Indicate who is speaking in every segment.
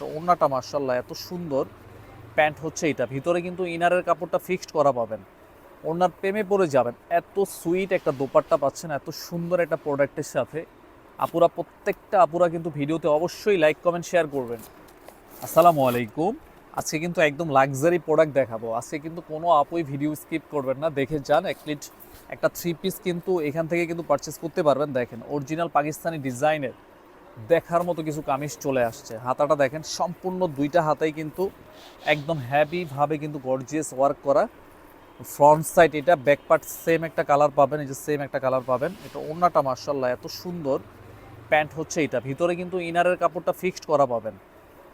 Speaker 1: তো ওড়নাটা মাশাআল্লাহ এত সুন্দর। প্যান্ট হচ্ছে এটা, ভিতরে কিন্তু ইনারের কাপড়টা ফিক্সড করা পাবেন। ওড়নার প্রেমে পড়ে যাবেন, এত সুইট একটা দোপাট্টা পাচ্ছেন এত সুন্দর একটা প্রোডাক্টের সাথে। আপুরা প্রত্যেকটা আপুরা কিন্তু ভিডিওতে অবশ্যই লাইক কমেন্ট শেয়ার করবেন। আসসালামু আলাইকুম। আজকে কিন্তু একদম লাক্সারি প্রোডাক্ট দেখাবো। আজকে কিন্তু কোনো আপুই ভিডিও স্কিপ করবেন না, দেখে যান। একটা থ্রি পিস কিন্তু এখান থেকে কিন্তু পারচেস করতে পারবেন। দেখেন অরিজিনাল পাকিস্তানি ডিজাইনের দেখার মতো কিছু কামিজ চলে আসছে। হাতাটা দেখেন, সম্পূর্ণ দুইটা হাতাই কিন্তু একদম হ্যাভিভাবে কিন্তু গর্জিয়াস ওয়ার্ক করা। ফ্রন্ট সাইড এটা, ব্যাক পার্ট সেম একটা কালার পাবেন, এই যে সেম একটা কালার পাবেন। এটা ওড়নাটা মাশাআল্লাহ এত সুন্দর। প্যান্ট হচ্ছে এটা, ভিতরে কিন্তু ইনারের কাপড়টা ফিক্সড করা পাবেন।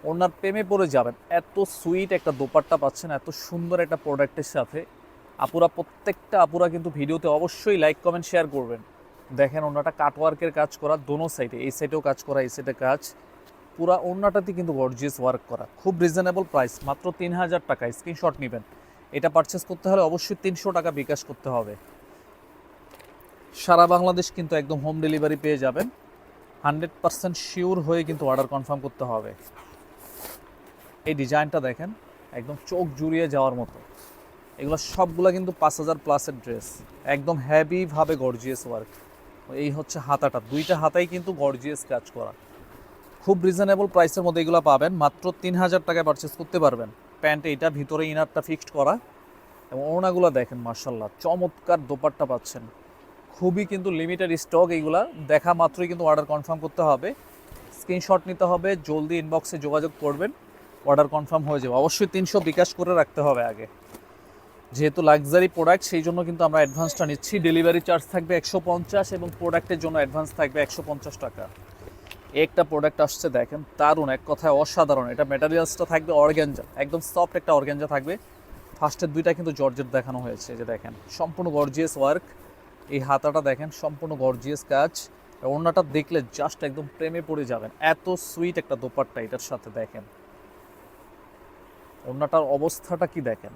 Speaker 1: ওড়নার প্রেমে পড়ে যাবেন, এত সুইট একটা দোপাট্টা পাচ্ছেন এত সুন্দর একটা প্রোডাক্টের সাথে। প্রত্যেকটা আপুরা কিন্তু ভিডিওতে অবশ্যই লাইক কমেন্ট শেয়ার করবেন। দেখেন ওড়নাটা কাটওয়ার্কের কাজ করা দোনো সাইডে, এই সাইডেও কাজ করা এই সাইডে কাজ। পুরা ওড়নাটাতে কিন্তু গর্জিয়াস ওয়ার্ক করা, খুব রিজনেবল প্রাইস, মাত্র 3000 টাকা। স্ক্রিনশট নেবেন। এটা পারচেস করতে হলে অবশ্যই 300 টাকা বিকাশ করতে হবে। সারা বাংলাদেশ কিন্তু একদম হোম ডেলিভারি পেয়ে যাবেন। 100% শিওর হয়ে কিন্তু অর্ডার কনফার্ম করতে হবে। এই ডিজাইনটা দেখেন, একদম চোখ জুড়িয়ে যাওয়ার মতো। এগুলো সবগুলো কিন্তু 5000 প্লাসের ড্রেস, একদম হ্যাভিভাবে গর্জিয়াস ওয়ার্ক। এই হচ্ছে হাতাটা, দুইটা হাতাই কিন্তু গর্জিয়াস কাজ করা। খুব রিজনেবল প্রাইসের মধ্যে এগুলো পাবেন, মাত্র 3000 টাকায় পারচেস করতে পারবেন। প্যান্ট এইটা, ভিতরে ইনারটা ফিক্সড করা, এবং ওড়নাগুলো দেখেন মার্শাল্লাহ চমৎকার দোপাট্টা পাচ্ছেন। খুবই কিন্তু লিমিটেড স্টক, এইগুলা দেখা মাত্রই কিন্তু অর্ডার কনফার্ম করতে হবে। স্ক্রিনশট নিতে হবে, জলদি ইনবক্সে যোগাযোগ করবেন, অর্ডার কনফার্ম হয়ে যাবে। অবশ্যই 300 বিকাশ করে রাখতে হবে আগে, যেহেতু লাক্সারি প্রোডাক্ট সেই জন্য কিন্তু আমরা অ্যাডভান্সটা নিচ্ছি। ডেলিভারি চার্জ থাকবে 150 এবং প্রোডাক্টের জন্য অ্যাডভান্স থাকবে 150 টাকা। একটা প্রোডাক্ট আসছে দেখেন, দারুণ, এক কথায় অসাধারণ। এটা ম্যাটেরিয়ালসটা থাকবে অর্গ্যাঞ্জা, একদম সফট একটা অর্গ্যাঞ্জা থাকবে। ফার্স্টের দুইটা কিন্তু জর্জেট দেখানো হয়েছে, যে দেখেন সম্পূর্ণ গর্জিয়াস ওয়ার্ক। এই হাতাটা দেখেন সম্পূর্ণ গর্জিয়াস কাজ। ওড়নাটা দেখলে জাস্ট একদম প্রেমে পড়ে যাবেন, এত সুইট একটা দোপাট্টা এটার সাথে। দেখেন ওড়নাটার অবস্থাটা কি দেখেন।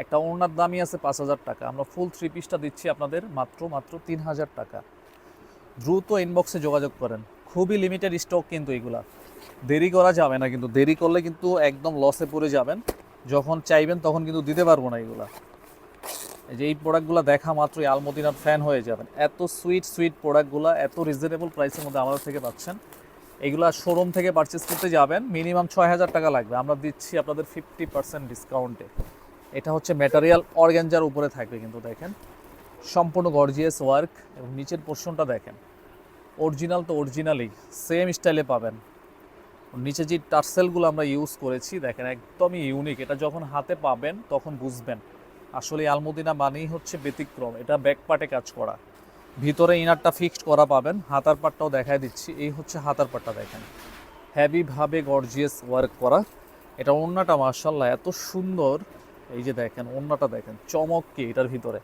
Speaker 1: একটা ওড়নার দামই আছে 5000 টাকা, আমরা ফুল থ্রি পিসটা দিচ্ছি আপনাদের মাত্র 3000 টাকা। দ্রুত ইনবক্সে যোগাযোগ করেন, খুবই লিমিটেড স্টক কিন্তু এগুলা। দেরি করা যাবে না, কিন্তু দেরি করলে কিন্তু একদম লসে পড়ে যাবেন। যখন চাইবেন তখন কিন্তু দিতে পারবো না এগুলা। এই যে এই প্রোডাক্টগুলো দেখা মাত্রই আলমদিনার ফ্যান হয়ে যাবেন। এত সুইট সুইট প্রোডাক্টগুলো এত রিজনেবল প্রাইসের মধ্যে আমাদের থেকে পাচ্ছেন। এগুলো শোরুম থেকে পারচেস করতে যাবেন মিনিমাম 6000 টাকা লাগবে, আমরা দিচ্ছি আপনাদের 50% ডিসকাউন্টে। এটা হচ্ছে ম্যাটেরিয়াল অর্গ্যাঞ্জার উপরে থাকবে কিন্তু দেখেন সম্পূর্ণ গর্জিয়াস ওয়ার্ক, এবং নিচের পোর্শনটা দেখেন অরিজিনাল তো অরিজিনালি সেম স্টাইলে পাবেন। নিচে যে টার্সেলগুলো আমরা ইউজ করেছি দেখেন একদমই ইউনিক। এটা যখন হাতে পাবেন তখন বুঝবেন আসলে আলমদিনা মানেই হচ্ছে ব্যতিক্রম। এটা ব্যাক পার্টে কাজ করা, ভিতরে ইনারটা ফিক্সড করা পাবেন। হাতার পাটটাও দেখায় দিচ্ছি, এই হচ্ছে হাতার পাটটা দেখেন হ্যাভিভাবে গর্জিয়াস ওয়ার্ক করা। এটা ওড়নাটা মার্শাল্লাহ এত সুন্দর। এই যে দেখেন ওড়নাটা দেখেন চমক কি এটার ভিতরে।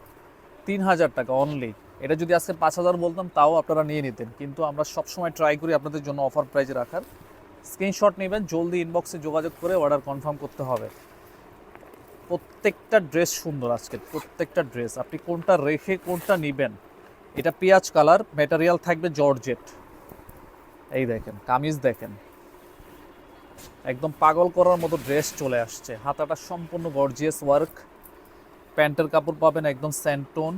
Speaker 1: 3000 টাকা অনলি। এটা যদি আজকে 5000 বলতাম তাও আপনারা নিয়ে নিতেন, কিন্তু আমরা সবসময় ট্রাই করি আপনাদের জন্য অফার প্রাইজে রাখার। স্ক্রিনশট নেবেন, জলদি ইনবক্সে যোগাযোগ করে অর্ডার কনফার্ম করতে হবে। প্রত্যেকটা ড্রেস সুন্দর, আজকে প্রত্যেকটা ড্রেস আপনি কোনটা রেখে কোনটা নেবেন। এটা পেঁয়াজ কালার, ম্যাটেরিয়াল থাকবে জর্জেট। এই দেখেন কামিজ দেখেন, একদম পাগল করার মতো ড্রেস চলে আসছে। হাতাটা সম্পূর্ণ গর্জিয়াস ওয়ার্ক। প্যান্টের কাপড় পাবেন একদম স্যান্ডটোন।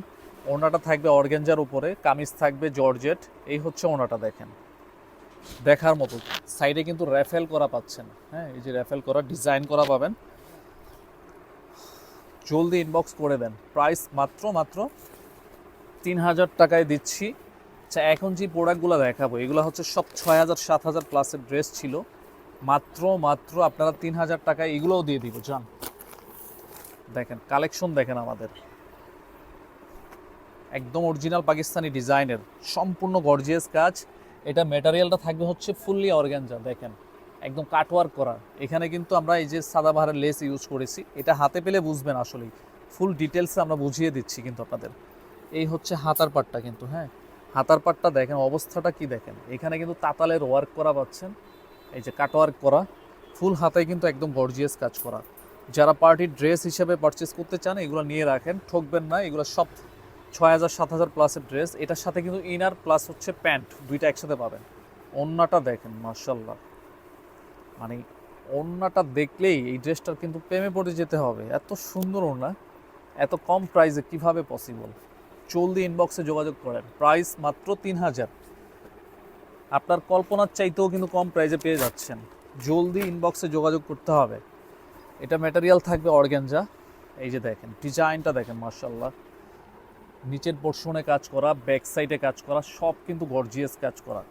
Speaker 1: ওড়নাটা থাকবে অর্গানজার উপরে, কামিজ থাকবে জর্জেট। এই হচ্ছে ওড়নাটা দেখেন দেখার মতো। সাইডে কিন্তু র্যাফেল করা পাচ্ছেন, হ্যাঁ এই যে র্যাফেল করা ডিজাইন করা পাবেন। জলদি ইনবক্স করে দেন। প্রাইস মাত্র 3000 টাকায় দিচ্ছি। আচ্ছা এখন যে প্রোডাক্টগুলো দেখাবো এগুলো হচ্ছে সব 6000 7000 প্লাসের ড্রেস ছিল। মাত্র আপনারা 3000 টাকায় এগুলোও দিয়ে দিব জান। দেখেন কালেকশন দেখেন আমাদের, একদম অরিজিনাল পাকিস্তানি ডিজাইনের সম্পূর্ণ গর্জিয়াস কাজ। এটা ম্যাটেরিয়ালটা থাকবে হচ্ছে ফুললি অর্গানজা, দেখেন একদম কাটওয়ার্ক করা। এখানে কিন্তু আমরা এই যে সাদাবাহারের লেস ইউজ করেছি, এটা হাতে পেলে বুঝবেন আসলেই। ফুল ডিটেলসে আমরা বুঝিয়ে দিচ্ছি কিন্তু আপনাদের। এই হচ্ছে হাতার পাটটা কিন্তু, হ্যাঁ হাতার পাটটা দেখেন অবস্থাটা কি দেখেন। এখানে কিন্তু তাতালের ওয়ার্ক করা পাচ্ছেন, এই যে কাটওয়ার্ক করা। ফুল হাতায় কিন্তু একদম গর্জিয়াস কাজ করা। যারা পার্টির ড্রেস হিসেবে পারচেস করতে চান এগুলো নিয়ে রাখেন, ঠকবেন না। এগুলো সব 6000 7000 প্লাসের ড্রেস। এটার সাথে কিন্তু ইনার প্লাস হচ্ছে প্যান্ট দুইটা একসাথে পাবেন। ওড়নাটা দেখেন মার্শাল্লাহ, মানে ওড়নাটা দেখলেই এই ড্রেসটার কিন্তু প্রেমে পড়ে যেতে হবে। এত সুন্দর ওড়না, এত কম প্রাইসে কিভাবে পসিবল? জলদি ইনবক্সে যোগাযোগ করেন। প্রাইস মাত্র 3000। আপনার কল্পনার চাইতেও কিন্তু কম প্রাইসে পেয়ে যাচ্ছেন। জলদি ইনবক্সে যোগাযোগ করতে হবে। এটা ম্যাটেরিয়াল থাকবে অর্গানজা। এই যে দেখেন ডিজাইনটা দেখেন, মাশাআল্লাহ। নিচের পোর্শনে কাজ করা, ব্যাক সাইডে কাজ করা, সব কিন্তু গর্জিয়াস কাজ করা,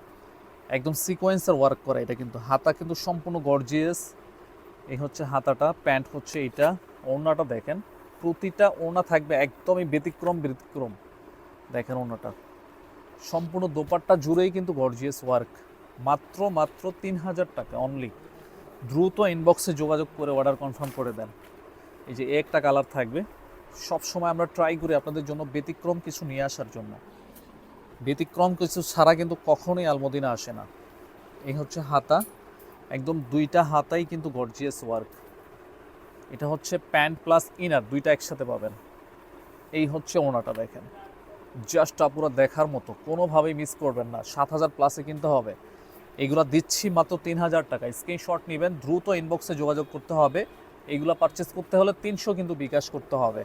Speaker 1: একদম সিকোয়েন্সের ওয়ার্ক করা। এটা কিন্তু হাতা কিন্তু সম্পূর্ণ গর্জিয়াস। এই হচ্ছে হাতাটা, প্যান্ট হচ্ছে এইটা। ওড়নাটা দেখেন, প্রতিটা ওড়না থাকবে একদমই ব্যতিক্রম ব্যতিক্রম। দেখেন ওড়নাটা সম্পূর্ণ দোপাট্টা জুড়েই কিন্তু গর্জিয়াস ওয়ার্ক। মাত্র মাত্র 3000 টাকা অনলি। দ্রুত ইনবক্সে যোগাযোগ করে অর্ডার কনফার্ম করে দেন। এই যে একটা কালার থাকবে। সব সময় আমরা ট্রাই করি আপনাদের জন্য ব্যতিক্রম কিছু নিয়ে আসার জন্য। ব্যতিক্রম কিছু ছাড়া কিন্তু কখনোই আলমদিনা আসে না। এই হচ্ছে হাতা, একদম দুইটা হাতাই কিন্তু গর্জিয়াস ওয়ার্ক। এটা হচ্ছে প্যান্ট প্লাস ইনার, দুইটা একসাথে পাবেন। এই হচ্ছে ওড়নাটা দেখেন, জাস্ট আপুরা দেখার মতো, কোনোভাবেই মিস করবেন না। 7000 প্লাসে কিনতে হবে। এগুলো দিচ্ছি মাত্র 3000 টাকা। স্ক্রিনশট নেবেন, দ্রুত ইনবক্সে যোগাযোগ করতে হবে। এইগুলো পারচেস করতে হলে 300 কিন্তু বিকাশ করতে হবে।